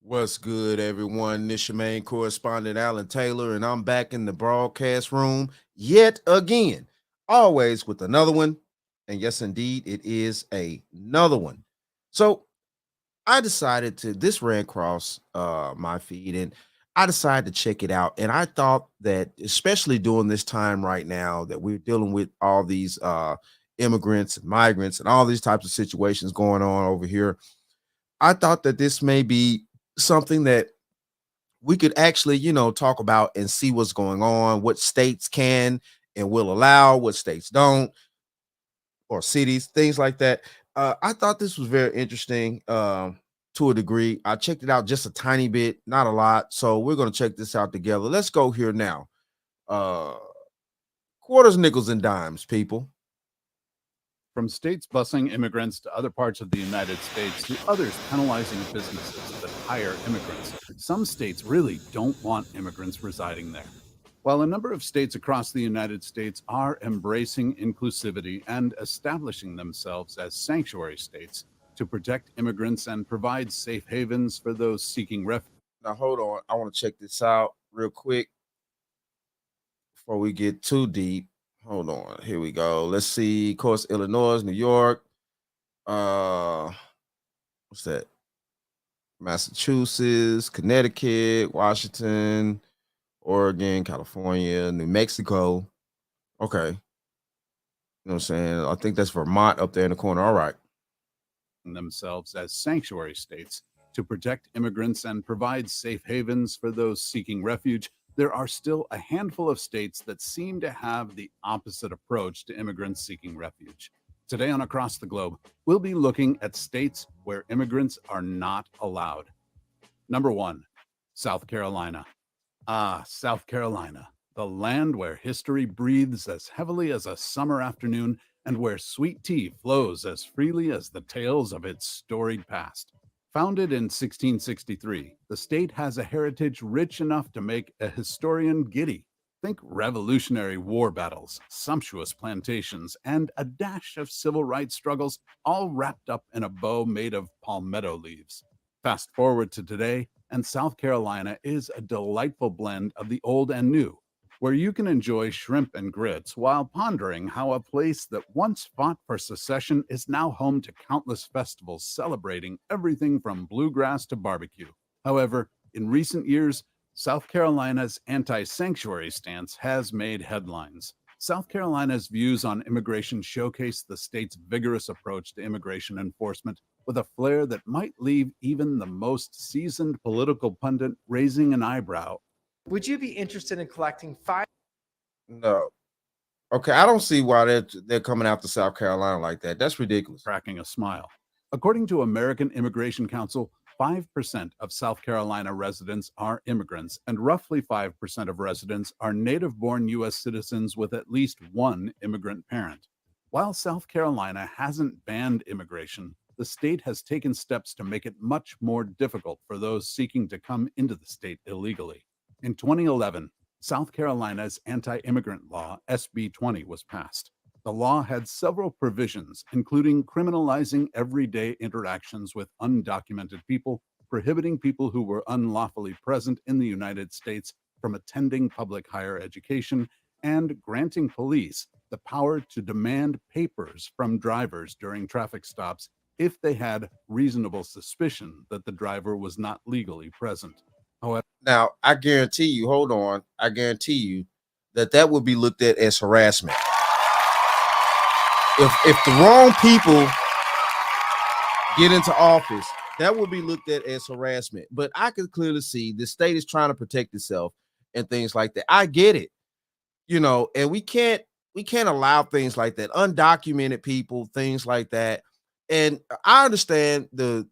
What's good, everyone? This your main correspondent, Alan Taylor, and I'm back in the broadcast room yet again, always with another one. And yes, indeed, it is another one. So I decided to, this ran across my feed, and I decided to check it out. And I thought that, especially during this time right now that we're dealing with all these immigrants and migrants and all these types of situations going on over here, I thought that this may be something that we could actually, talk about and see what's going on, what states can and will allow, what states don't, or cities, things like that. I thought this was very interesting to a degree. I checked it out just a tiny bit, not a lot. So we're going to check this out together. Let's go here now. Uh, Quarters, nickels, and dimes, people. From states busing immigrants to other parts of the United States to others penalizing businesses that hire immigrants, some states really don't want immigrants residing there. While a number of states across the United States are embracing inclusivity and establishing themselves as sanctuary states to protect immigrants and provide safe havens for those seeking refuge. Now, hold on. I want to check this out real quick before we get too deep. Hold on. Here we go. Let's see. Of course, Illinois, New York. What's that? Massachusetts, Connecticut, Washington, Oregon, California, New Mexico. Okay. You know what I'm saying? I think that's Vermont up there in the corner. All right. Themselves as sanctuary states to protect immigrants and provide safe havens for those seeking refuge, there are still a handful of states that seem to have the opposite approach to immigrants seeking refuge. Today on Across the Globe, we'll be looking at states where immigrants are not allowed. Number 1, South Carolina. South Carolina, the land where history breathes as heavily as a summer afternoon and where sweet tea flows as freely as the tales of its storied past. Founded in 1663, the state has a heritage rich enough to make a historian giddy. Think Revolutionary War battles, sumptuous plantations, and a dash of civil rights struggles, all wrapped up in a bow made of palmetto leaves. Fast forward to today, and South Carolina is a delightful blend of the old and new, where you can enjoy shrimp and grits while pondering how a place that once fought for secession is now home to countless festivals celebrating everything from bluegrass to barbecue. However, in recent years, South Carolina's anti sanctuary stance has made headlines. South Carolina's views on immigration showcase the state's vigorous approach to immigration enforcement with a flair that might leave even the most seasoned political pundit raising an eyebrow. Would you be interested in collecting five? No. Okay. I don't see why they're coming after South Carolina like that. That's ridiculous. Cracking a smile. According to American Immigration Council, 5% of South Carolina residents are immigrants, and roughly 5% of residents are native born U.S. citizens with at least one immigrant parent. While South Carolina hasn't banned immigration, the state has taken steps to make it much more difficult for those seeking to come into the state illegally. In 2011, South Carolina's anti immigrant law, SB 20, was passed. The law had several provisions, including criminalizing everyday interactions with undocumented people, prohibiting people who were unlawfully present in the United States from attending public higher education, and granting police the power to demand papers from drivers during traffic stops if they had reasonable suspicion that the driver was not legally present. However, Now, I guarantee you, hold on, I guarantee you that would be looked at as harassment. If the wrong people get into office, that will be looked at as harassment. But I can clearly see the state is trying to protect itself and things like that. I get it, and we can't allow things like that, undocumented people, things like that. And I understand the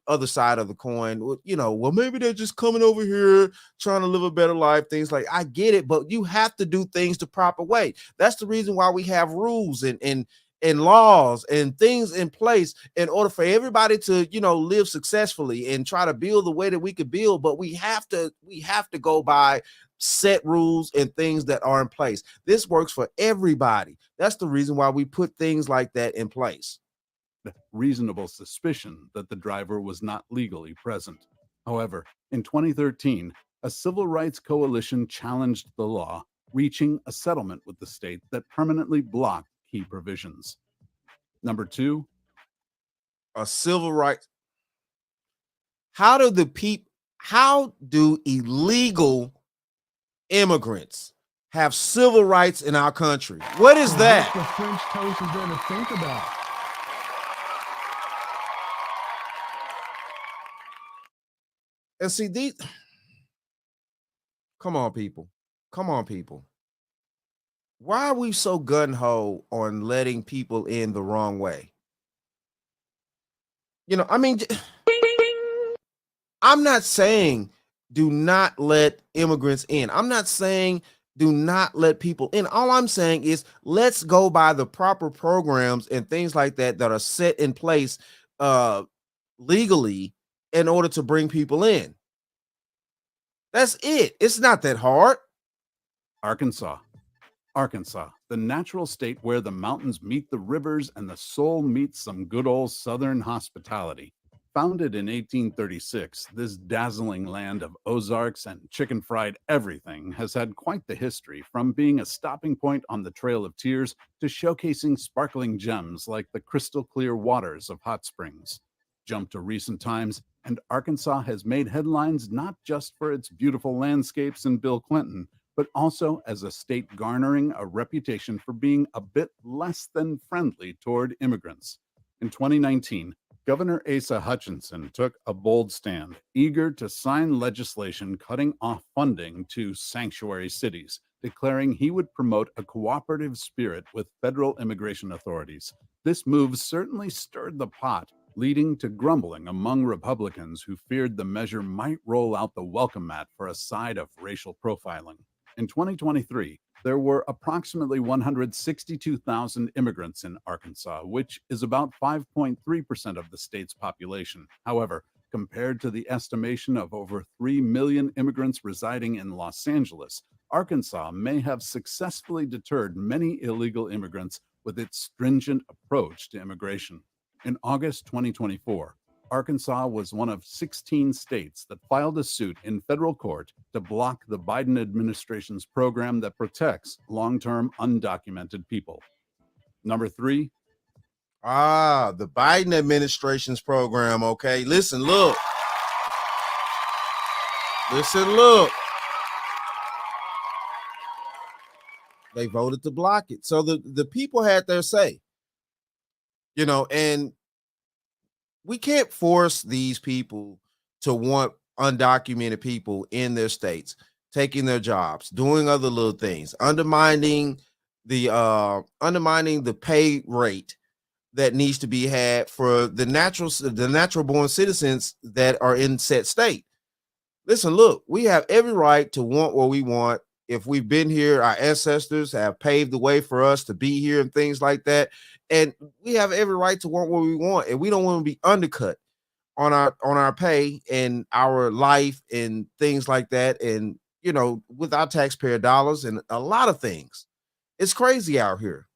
other side of the coin. Well, maybe they're just coming over here trying to live a better life, things like, I get it, but you have to do things the proper way. That's the reason why we have rules and laws and things in place in order for everybody to, live successfully and try to build the way that we could build. But we have to go by set rules and things that are in place. This works for everybody. That's the reason why we put things like that in place. reasonable suspicion that the driver was not legally present. However, in 2013, a civil rights coalition challenged the law, reaching a settlement with the state that permanently blocked key provisions. Number two, A civil rights. How do illegal immigrants have civil rights in our country? What is What that? the French toast is there to think about? And see, these, come on, people. Come on, people. Why are we so gun ho on letting people in the wrong way? I mean, I'm not saying do not let immigrants in. I'm not saying do not let people in. All I'm saying is let's go by the proper programs and things like that are set in place legally in order to bring people in. That's it. It's not that hard. Arkansas. Arkansas, the natural state where the mountains meet the rivers and the soul meets some good old Southern hospitality. Founded in 1836, this dazzling land of Ozarks and chicken fried everything has had quite the history, from being a stopping point on the Trail of Tears to showcasing sparkling gems like the crystal clear waters of Hot Springs. Jump to recent times, and Arkansas has made headlines not just for its beautiful landscapes and Bill Clinton, but also as a state garnering a reputation for being a bit less than friendly toward immigrants. In 2019, Governor Asa Hutchinson took a bold stand, eager to sign legislation cutting off funding to sanctuary cities, declaring he would promote a cooperative spirit with federal immigration authorities. This move certainly stirred the pot, leading to grumbling among Republicans who feared the measure might roll out the welcome mat for a side of racial profiling. In 2023, there were approximately 162,000 immigrants in Arkansas, which is about 5.3% of the state's population. However, compared to the estimation of over 3 million immigrants residing in Los Angeles, Arkansas may have successfully deterred many illegal immigrants with its stringent approach to immigration. In August 2024, Arkansas was one of 16 states that filed a suit in federal court to block the Biden administration's program that protects long-term undocumented people. Number three, the Biden administration's program. Okay, listen, look. They voted to block it. So the people had their say, and we can't force these people to want undocumented people in their states, taking their jobs, doing other little things, undermining the pay rate that needs to be had for the natural born citizens that are in said state. Listen, look, we have every right to want what we want. If we've been here, our ancestors have paved the way for us to be here and things like that. And we have every right to want what we want. And we don't want to be undercut on our pay and our life and things like that. And, with our taxpayer dollars and a lot of things. It's crazy out here.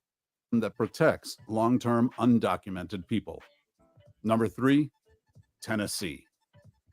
that protects long-term undocumented people. Number three, Tennessee.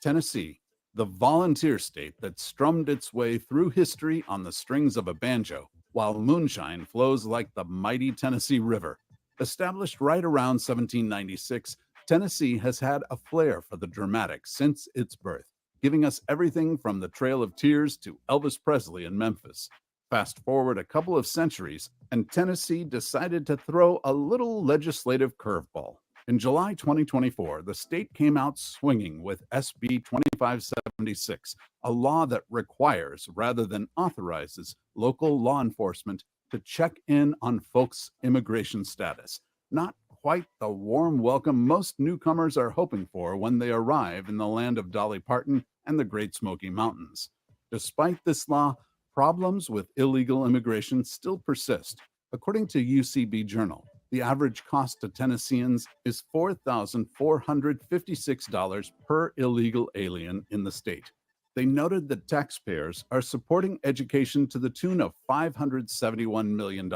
Tennessee, the volunteer state that strummed its way through history on the strings of a banjo, while moonshine flows like the mighty Tennessee River. Established right around 1796, Tennessee has had a flair for the dramatic since its birth, giving us everything from the Trail of Tears to Elvis Presley in Memphis. Fast forward a couple of centuries, and Tennessee decided to throw a little legislative curveball. In July 2024, the state came out swinging with SB 2576, a law that requires rather than authorizes local law enforcement to check in on folks' immigration status. Not quite the warm welcome most newcomers are hoping for when they arrive in the land of Dolly Parton and the Great Smoky Mountains. Despite this law, problems with illegal immigration still persist. According to UCB Journal, the average cost to Tennesseans is $4,456 per illegal alien in the state. They noted that taxpayers are supporting education to the tune of $571 million,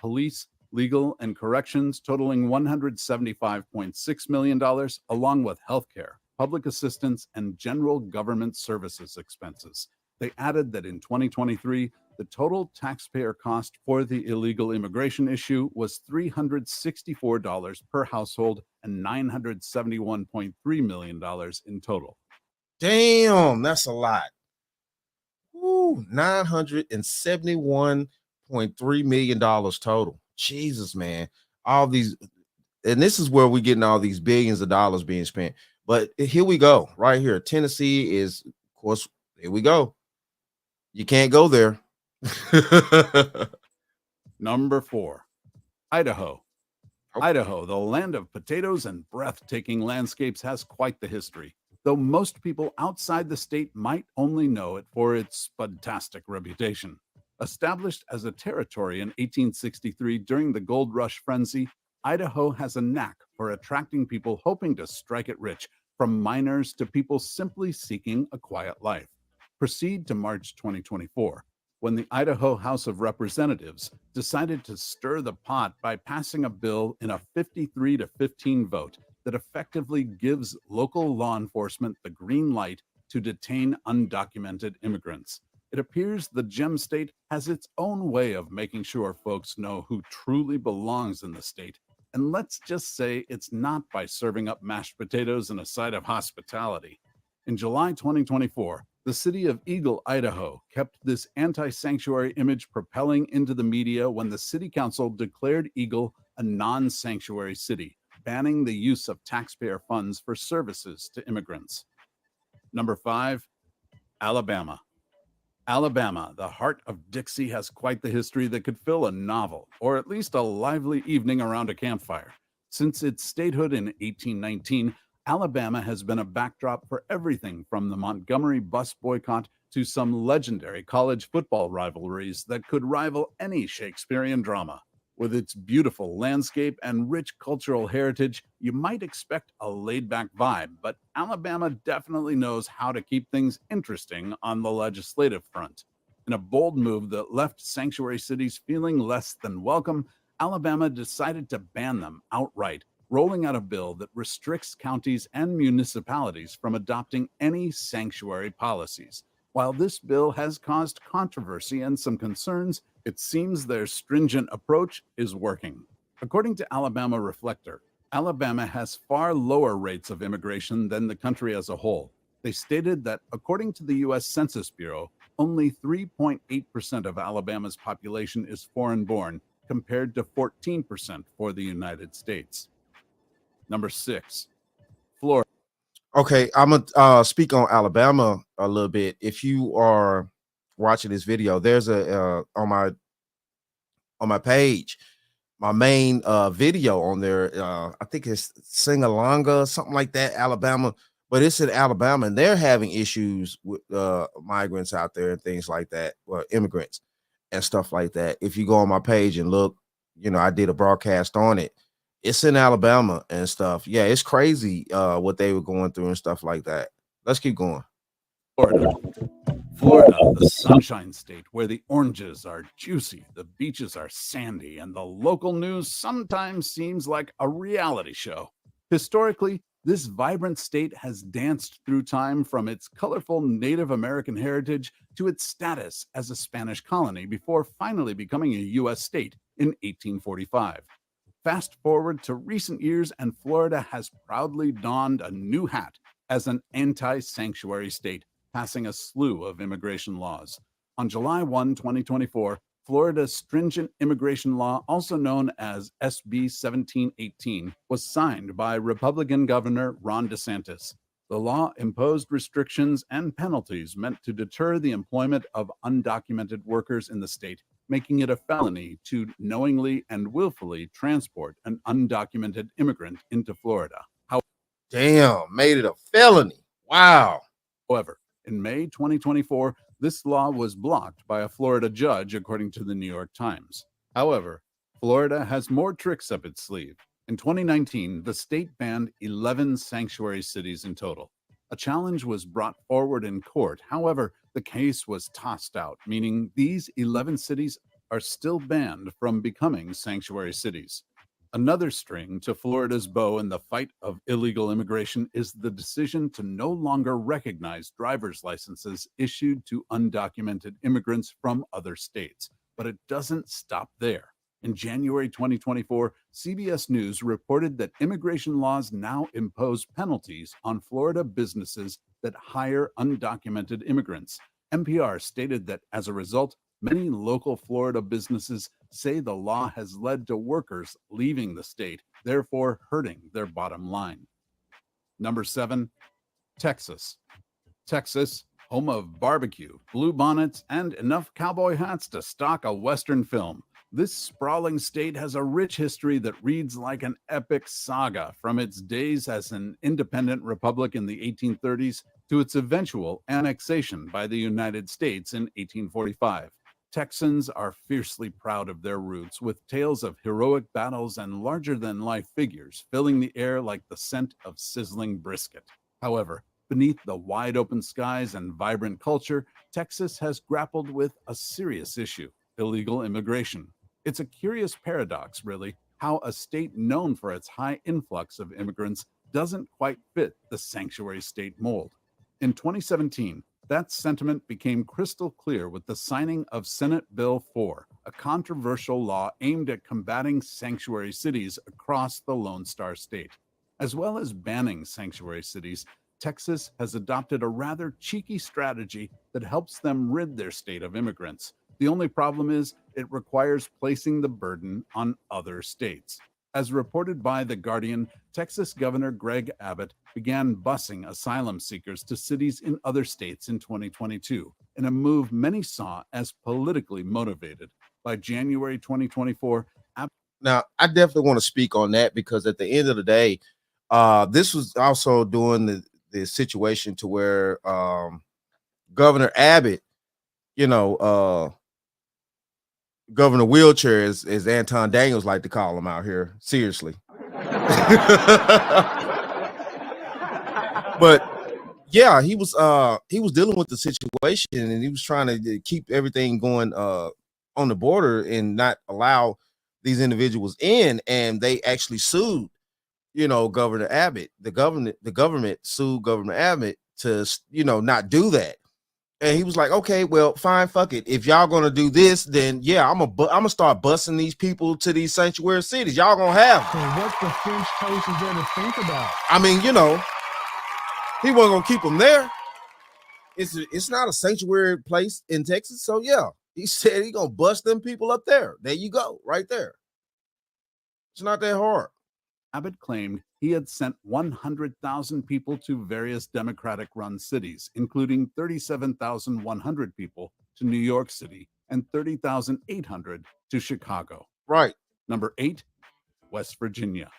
police, legal, and corrections totaling $175.6 million, along with healthcare, public assistance and general government services expenses. They added that in 2023, the total taxpayer cost for the illegal immigration issue was $364 per household and $971.3 million in total. Damn, that's a lot. Woo, $971.3 million total. Jesus, man. All these, and this is where we're getting all these billions of dollars being spent. But here we go, right here. Tennessee is, of course, here we go. You can't go there. Number 4, Idaho. Idaho, the land of potatoes and breathtaking landscapes, has quite the history, though most people outside the state might only know it for its spudtastic reputation. Established as a territory in 1863 during the gold rush frenzy, Idaho has a knack for attracting people hoping to strike it rich, from miners to people simply seeking a quiet life. Proceed to March 2024, when the Idaho House of Representatives decided to stir the pot by passing a bill in a 53-15 vote that effectively gives local law enforcement the green light to detain undocumented immigrants. It appears the Gem State has its own way of making sure folks know who truly belongs in the state. And let's just say it's not by serving up mashed potatoes and a side of hospitality. In July 2024, the city of Eagle, Idaho, kept this anti-sanctuary image propelling into the media when the city council declared Eagle a non-sanctuary city, banning the use of taxpayer funds for services to immigrants. Number 5, Alabama. Alabama, the heart of Dixie, has quite the history that could fill a novel, or at least a lively evening around a campfire. Since its statehood in 1819, Alabama has been a backdrop for everything from the Montgomery bus boycott to some legendary college football rivalries that could rival any Shakespearean drama. With its beautiful landscape and rich cultural heritage, you might expect a laid-back vibe, but Alabama definitely knows how to keep things interesting on the legislative front. In a bold move that left sanctuary cities feeling less than welcome, Alabama decided to ban them outright, rolling out a bill that restricts counties and municipalities from adopting any sanctuary policies. While this bill has caused controversy and some concerns, it seems their stringent approach is working. According to Alabama Reflector, Alabama has far lower rates of immigration than the country as a whole. They stated that, according to the U.S. Census Bureau, only 3.8% of Alabama's population is foreign-born, compared to 14% for the United States. Number 6, Florida. Okay, I'm gonna speak on Alabama a little bit. If you are watching this video, there's a on my page, my main video on there. I think it's Singalonga, something like that, Alabama. But it's in Alabama, and they're having issues with migrants out there and things like that, well, immigrants and stuff like that. If you go on my page and look, I did a broadcast on it. It's in Alabama and stuff. Yeah, it's crazy what they were going through and stuff like that. Let's keep going. Florida. Florida, the sunshine state where the oranges are juicy, the beaches are sandy, and the local news sometimes seems like a reality show. Historically, this vibrant state has danced through time, from its colorful Native American heritage to its status as a Spanish colony before finally becoming a U.S. state in 1845. Fast forward to recent years, and Florida has proudly donned a new hat as an anti-sanctuary state, passing a slew of immigration laws. On July 1, 2024, Florida's stringent immigration law, also known as SB 1718, was signed by Republican Governor Ron DeSantis. The law imposed restrictions and penalties meant to deter the employment of undocumented workers in the state, making it a felony to knowingly and willfully transport an undocumented immigrant into Florida. Damn, made it a felony. Wow. However, in May 2024, this law was blocked by a Florida judge, according to the New York Times. However, Florida has more tricks up its sleeve. In 2019, the state banned 11 sanctuary cities in total. A challenge was brought forward in court. However, the case was tossed out, meaning these 11 cities are still banned from becoming sanctuary cities. Another string to Florida's bow in the fight of illegal immigration is the decision to no longer recognize driver's licenses issued to undocumented immigrants from other states. But it doesn't stop there. In January 2024, CBS News reported that immigration laws now impose penalties on Florida businesses that hire undocumented immigrants. NPR stated that as a result, many local Florida businesses say the law has led to workers leaving the state, therefore hurting their bottom line. Number 7, Texas. Texas, home of barbecue, bluebonnets, and enough cowboy hats to stock a Western film. This sprawling state has a rich history that reads like an epic saga, from its days as an independent republic in the 1830s to its eventual annexation by the United States in 1845. Texans are fiercely proud of their roots, with tales of heroic battles and larger-than-life figures filling the air like the scent of sizzling brisket. However, beneath the wide-open skies and vibrant culture, Texas has grappled with a serious issue: illegal immigration. It's a curious paradox, really, how a state known for its high influx of immigrants doesn't quite fit the sanctuary state mold. In 2017, that sentiment became crystal clear with the signing of Senate Bill 4, a controversial law aimed at combating sanctuary cities across the Lone Star State. As well as banning sanctuary cities, Texas has adopted a rather cheeky strategy that helps them rid their state of immigrants. The only problem is it requires placing the burden on other states. As reported by The Guardian, Texas Governor Greg Abbott began busing asylum seekers to cities in other states in 2022, in a move many saw as politically motivated. By January 2024, Now, I definitely want to speak on that, because at the end of the day, this was also during the situation to where Governor Abbott, Governor Wheelchair, as Anton Daniels like to call him out here, seriously. But yeah, he was dealing with the situation, and he was trying to keep everything going on the border and not allow these individuals in, and they actually sued Governor Abbott. The government sued Governor Abbott to not do that. And he was like, okay, well, fine, fuck it. If y'all gonna do this, then yeah, I'm gonna start busing these people to these sanctuary cities. Y'all gonna have them. So what the French toast is there to think about? I mean, he wasn't gonna keep them there. It's not a sanctuary place in Texas, so yeah, he said he gonna bust them people up there. There you go, right there. It's not that hard. Abbott claimed he had sent 100,000 people to various Democratic-run cities, including 37,100 people to New York City and 30,800 to Chicago. Right. Number 8, West Virginia.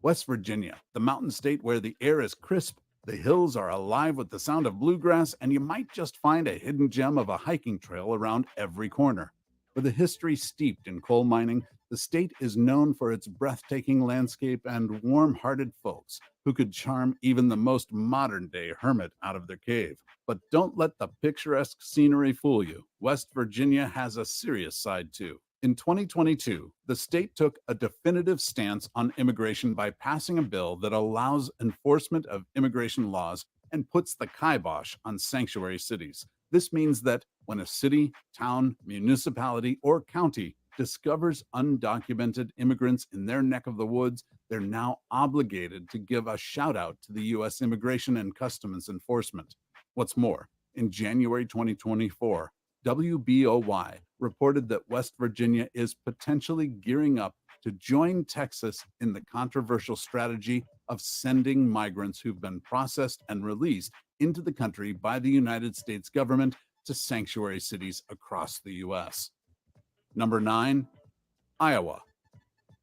West Virginia, the mountain state where the air is crisp, the hills are alive with the sound of bluegrass, and you might just find a hidden gem of a hiking trail around every corner. With a history steeped in coal mining, the state is known for its breathtaking landscape and warm-hearted folks who could charm even the most modern-day hermit out of their cave. But don't let the picturesque scenery fool you. West Virginia has a serious side too. In 2022, the state took a definitive stance on immigration by passing a bill that allows enforcement of immigration laws and puts the kibosh on sanctuary cities. This means that when a city, town, municipality, or county discovers undocumented immigrants in their neck of the woods, they're now obligated to give a shout out to the U.S. Immigration and Customs Enforcement. What's more, in January 2024, WBOY reported that West Virginia is potentially gearing up to join Texas in the controversial strategy of sending migrants who've been processed and released into the country by the United States government to sanctuary cities across the U.S. Number 9, Iowa.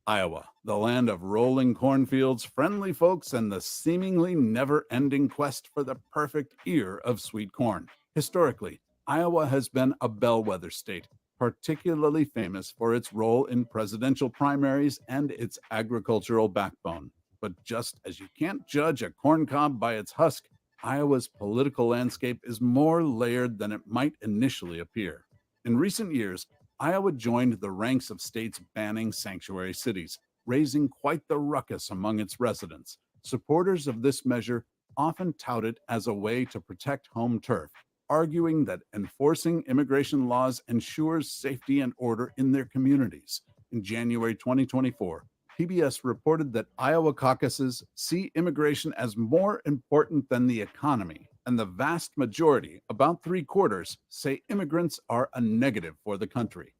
Iowa, the land of rolling cornfields, friendly folks, and the seemingly never-ending quest for the perfect ear of sweet corn. Historically, Iowa has been a bellwether state, particularly famous for its role in presidential primaries and its agricultural backbone. But just as you can't judge a corn cob by its husk, Iowa's political landscape is more layered than it might initially appear. In recent years, Iowa joined the ranks of states banning sanctuary cities, raising quite the ruckus among its residents. Supporters of this measure often tout it as a way to protect home turf, arguing that enforcing immigration laws ensures safety and order in their communities. In January 2024, PBS reported that Iowa caucuses see immigration as more important than the economy, and the vast majority, about 3/4, say immigrants are a negative for the country.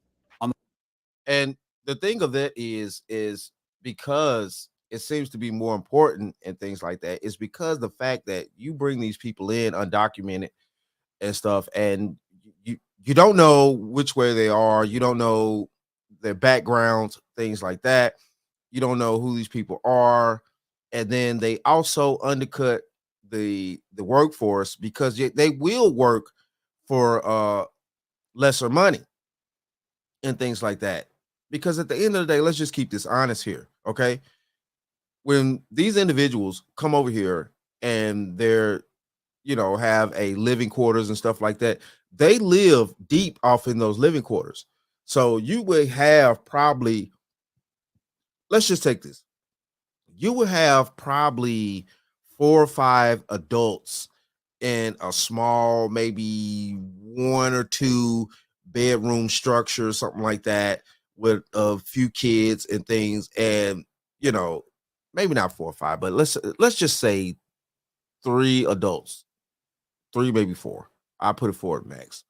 And the thing of that is because it seems to be more important and things like that is because the fact that you bring these people in undocumented and stuff, and you don't know which way they are, you don't know their backgrounds, things like that. You don't know who these people are, and then they also undercut the workforce because they will work for lesser money and things like that. Because at the end of the day, let's just keep this honest here, okay? When these individuals come over here and they're, have a living quarters and stuff like that, they live deep off in those living quarters. So you would have probably, let's just take this. You would have probably 4 or 5 adults in a small, maybe 1 or 2 bedroom structure, something like that, with a few kids and things. And, maybe not 4 or 5, but let's just say 3 adults, 3, maybe 4. I put it 4 at max.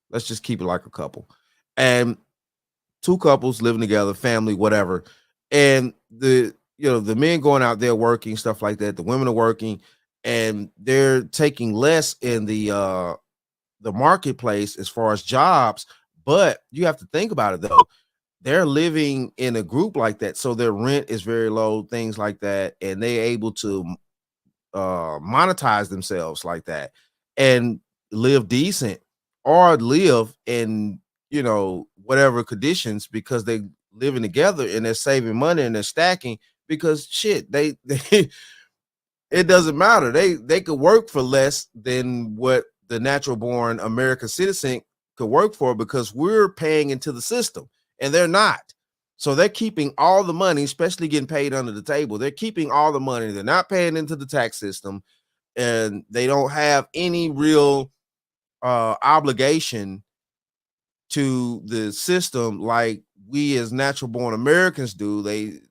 Let's just keep it like a couple. And 2 couples living together, family, whatever. And the men going out there working, stuff like that. The women are working, and they're taking less in the marketplace as far as jobs. But you have to think about it though. They're living in a group like that, so their rent is very low, things like that, and they're able to monetize themselves like that and live decent or live in whatever conditions because they living together and they're saving money and they're stacking because shit they it doesn't matter, they could work for less than what the natural born American citizen could work for because we're paying into the system and they're not. So they're keeping all the money, especially getting paid under the table. They're keeping all the money. They're not paying into the tax system, and they don't have any real obligation to the system like we as natural born Americans do. They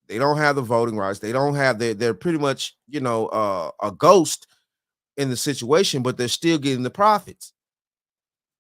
don't have the voting rights. They don't have they're pretty much, a ghost in the situation, but they're still getting the profits.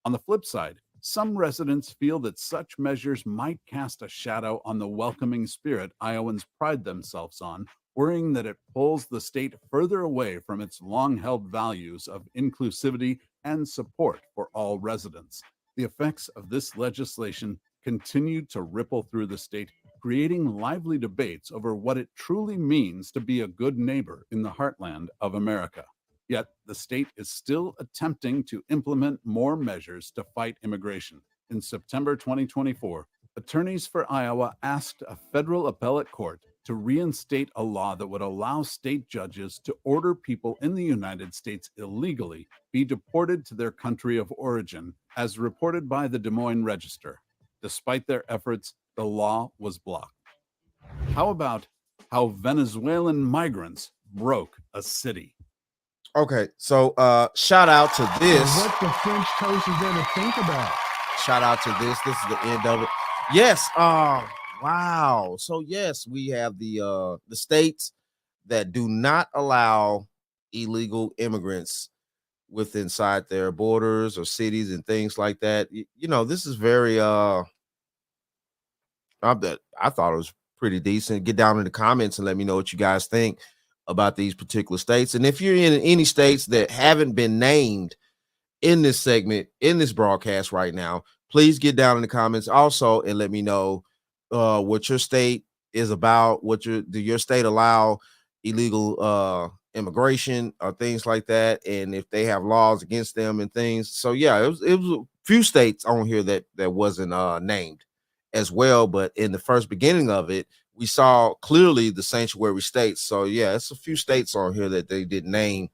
On the flip side, some residents feel that such measures might cast a shadow on the welcoming spirit Iowans pride themselves on, worrying that it pulls the state further away from its long-held values of inclusivity and support for all residents. The effects of this legislation continued to ripple through the state, creating lively debates over what it truly means to be a good neighbor in the heartland of America. Yet the state is still attempting to implement more measures to fight immigration. In September 2024, attorneys for Iowa asked a federal appellate court to reinstate a law that would allow state judges to order people in the United States illegally be deported to their country of origin, as reported by the Des Moines Register. Despite their efforts, the law was blocked. How about how Venezuelan migrants broke a city? Okay, so shout out to this. What the French toast is there to think about? Shout out to this. This is the end of it. Yes. Wow. So yes, we have the states that do not allow illegal immigrants inside their borders or cities and things like that. This is very I thought it was pretty decent. Get down in the comments and let me know what you guys think about these particular states. And if you're in any states that haven't been named in this segment, in this broadcast right now, please get down in the comments also and let me know what your state is about. What your state allow illegal immigration or things like that, and if they have laws against them and things. So yeah, it was a few states on here that wasn't named as well, but in the first beginning of it, we saw clearly the sanctuary states. So yeah, it's a few states on here that they didn't name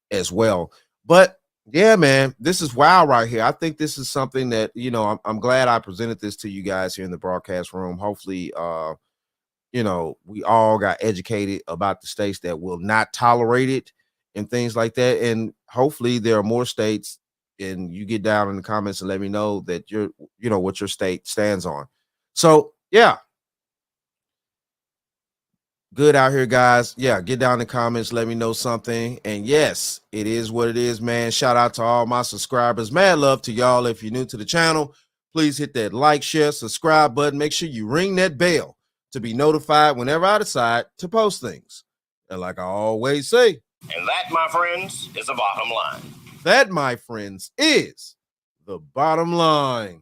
as well. But yeah, man, this is wild right here. I think this is something that, I'm glad I presented this to you guys here in the broadcast room. Hopefully we all got educated about the states that will not tolerate it and things like that. And hopefully there are more states, and you get down in the comments and let me know that what your state stands on. So yeah, good out here, guys. Yeah, get down in the comments, let me know something. And yes, it is what it is, man. Shout out to all my subscribers. Mad love to y'all. If you're new to the channel, please hit that like, share, subscribe button. Make sure you ring that bell to be notified whenever I decide to post things. And like I always say, and that, my friends, is the bottom line. That, my friends, is the bottom line.